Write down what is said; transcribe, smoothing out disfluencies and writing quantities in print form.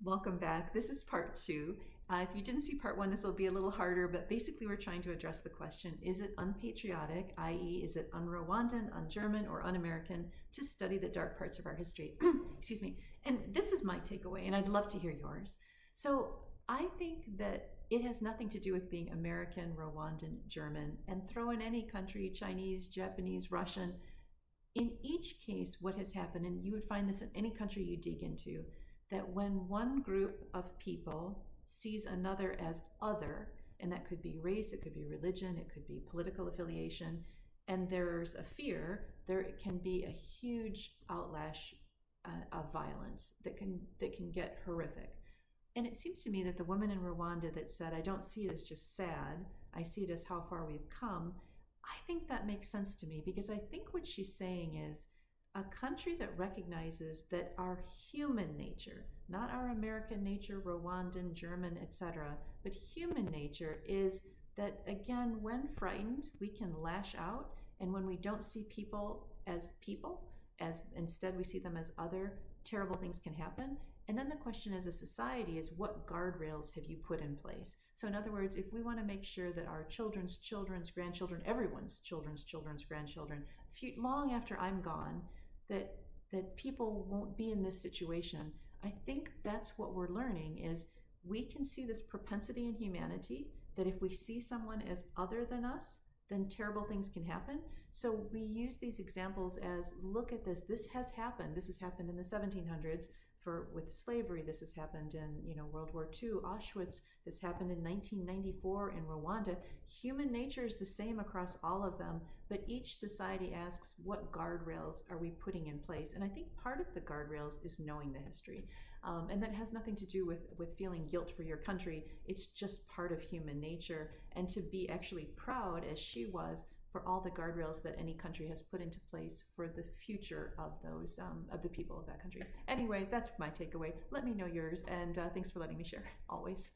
Welcome back. This is part two. If you didn't see part one, this will be a little harder, but basically we're trying to address the question, is it unpatriotic, i.e. is it un-Rwandan, un-German, or un-American to study the dark parts of our history? Excuse me. And this is my takeaway, and I'd love to hear yours. So I think that it has nothing to do with being American, Rwandan, German, and throw in any country, Chinese, Japanese, Russian. In each case, what has happened, and you would find this in any country you dig into, that when one group of people sees another as other, and that could be race, it could be religion, it could be political affiliation, and there's a fear, there can be a huge outlash of violence that can get horrific. And it seems to me that the woman in Rwanda that said, I don't see it as just sad, I see it as how far we've come, I think that makes sense to me, because I think what she's saying is a country that recognizes that our human nature, not our American nature, Rwandan, German, etc., but human nature is that, again, when frightened, we can lash out, and when we don't see people, as instead we see them as other, terrible things can happen. And then the question as a society is, what guardrails have you put in place? So in other words, if we want to make sure that our children's grandchildren, everyone's children's grandchildren, long after I'm gone, that people won't be in this situation, I think that's what we're learning is we can see this propensity in humanity that if we see someone as other than us, then terrible things can happen. So we use these examples as, look at this. This has happened. This has happened in the 1700s with slavery. This has happened in World War II, Auschwitz. This happened in 1994 in Rwanda. Human nature is the same across all of them, but each society asks, what guardrails are we putting in place? And I think part of the guardrails is knowing the history. And that has nothing to do with feeling guilt for your country. It's just part of human nature. And to be actually proud, as she was, for all the guardrails that any country has put into place for the future of those of the people of that country. Anyway, that's my takeaway. Let me know yours, and thanks for letting me share, always.